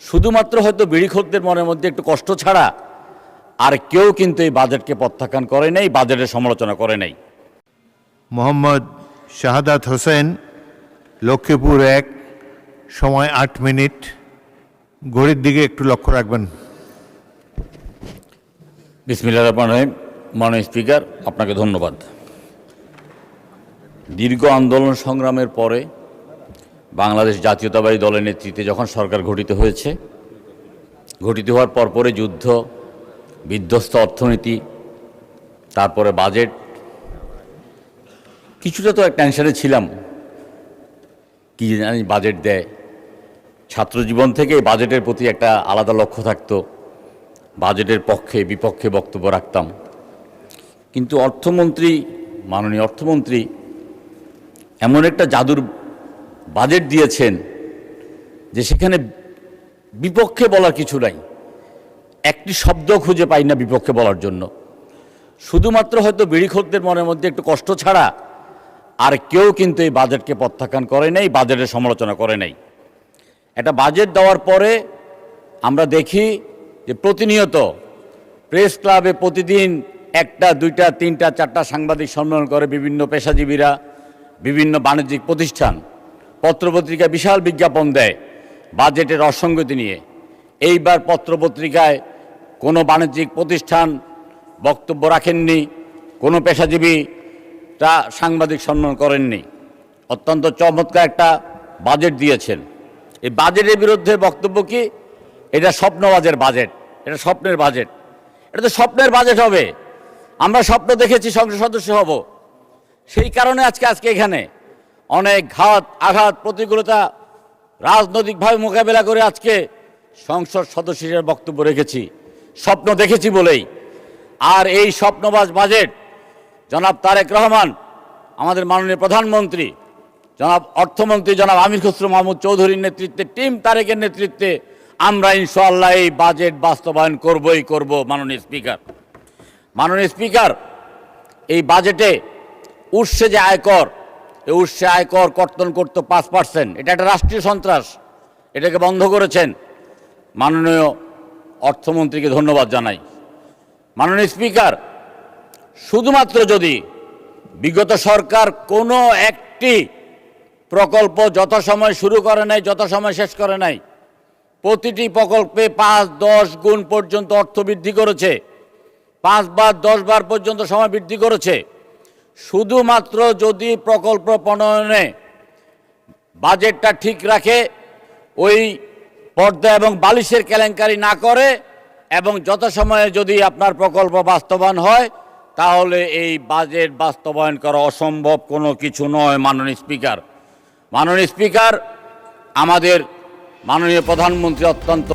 শুধুমাত্র হয়তো বিড়িখোরদের মনের মধ্যে একটু কষ্ট ছাড়া আর কেউ কিন্তু এই বাজেটকে প্রত্যাখ্যান করে নাই, বাজেটের সমালোচনা করে নাই। মোহাম্মদ শাহাদাত হোসেন, লক্ষ্মীপুর 1, সময় 8 মিনিট। ঘড়ির দিকে একটু লক্ষ্য রাখবেন। বিসমিল্লাহির রহমানির রহিম। মাননীয় স্পিকার, আপনাকে ধন্যবাদ। দীর্ঘ আন্দোলন সংগ্রামের পরে বাংলাদেশ জাতীয়তাবাদী দলের নেতৃত্বে যখন সরকার গঠিত হয়েছে, গঠিত হওয়ার পরপরে যুদ্ধ, বিধ্বস্ত অর্থনীতি, তারপরে বাজেট, কিছুটা তো এক টেনশনে ছিলাম, কি জানি বাজেট দেয়। ছাত্রজীবন থেকে বাজেটের প্রতি একটা আলাদা লক্ষ্য থাকতো, বাজেটের পক্ষে বিপক্ষে বক্তব্য রাখতাম। কিন্তু মাননীয় অর্থমন্ত্রী এমন একটা জাদুর বাজেট দিয়েছেন যে সেখানে বিপক্ষে বলার কিছু নাই, একটি শব্দ খুঁজে পাই না বিপক্ষে বলার জন্য। শুধুমাত্র হয়তো বিড়িখোরদের মনের মধ্যে একটু কষ্ট ছাড়া আর কেউ কিন্তু এই বাজেটকে প্রত্যাখ্যান করে নাই, বাজেটের সমালোচনা করে নাই। একটা বাজেট দেওয়ার পরে আমরা দেখি যে প্রতিনিয়ত প্রেস ক্লাবে প্রতিদিন 1টা 2টা 3টা 4টা সাংবাদিক সম্মেলন করে বিভিন্ন পেশাজীবীরা, বিভিন্ন বাণিজ্যিক প্রতিষ্ঠান, পত্রপত্রিকা বিশাল বিজ্ঞাপন দেয় বাজেটের অসঙ্গতি নিয়ে। এইবার পত্রপত্রিকায় কোনো বাণিজ্যিক প্রতিষ্ঠান বক্তব্য রাখেননি, কোনো পেশাজীবীরা সাংবাদিক সম্মেলন করেননি। অত্যন্ত চমৎকার একটা বাজেট দিয়েছেন। এই বাজেটের বিরুদ্ধে বক্তব্য কি? এটা স্বপ্নবাজের বাজেট, এটা স্বপ্নের বাজেট। এটা তো স্বপ্নের বাজেট হবে। আমরা স্বপ্ন দেখেছি সংসদ সদস্য হব, সেই কারণে আজকে এখানে অনেক আঘাত প্রতিকূলতা রাজনৈতিকভাবে মোকাবেলা করে আজকে সংসদ সদস্য হিসেবে বক্তব্য রেখেছি, স্বপ্ন দেখেছি বলেই। আর এই স্বপ্নবাজ বাজেট জনাব তারেক রহমান, আমাদের মাননীয় প্রধানমন্ত্রী, জনাব অর্থমন্ত্রী জনাব আমির খসরু মাহমুদ চৌধুরীর নেতৃত্বে, টিম তারেকের নেতৃত্বে আমরা ইনশাআল্লাহ এই বাজেট বাস্তবায়ন করব। মাননীয় স্পিকার, এই বাজেটে উৎসে যে আয়কর, এই উৎসে আয়কর কর্তন করতো 5%, এটা একটা রাষ্ট্রীয় সন্ত্রাস, এটাকে বন্ধ করেছেন। মাননীয় অর্থমন্ত্রীকে ধন্যবাদ জানাই। মাননীয় স্পিকার, শুধুমাত্র যদি বিগত সরকার কোনো একটি প্রকল্প যথাসময় শুরু করে নাই, যথাসময় শেষ করে নাই, প্রতিটি প্রকল্পে 5-10 গুণ পর্যন্ত অর্থ বৃদ্ধি করেছে, 5 বার 10 বার পর্যন্ত সময় বৃদ্ধি করেছে। শুধুমাত্র যদি প্রকল্প প্রণয়নে বাজেটটা ঠিক রাখে, ওই পর্দা এবং বালিশের কেলেঙ্কারি না করে এবং যথাসময়ে যদি আপনার প্রকল্প বাস্তবায়ন হয়, তাহলে এই বাজেট বাস্তবায়ন করা অসম্ভব কোনো কিছু নয়। মাননীয় স্পিকার, আমাদের মাননীয় প্রধানমন্ত্রী অত্যন্ত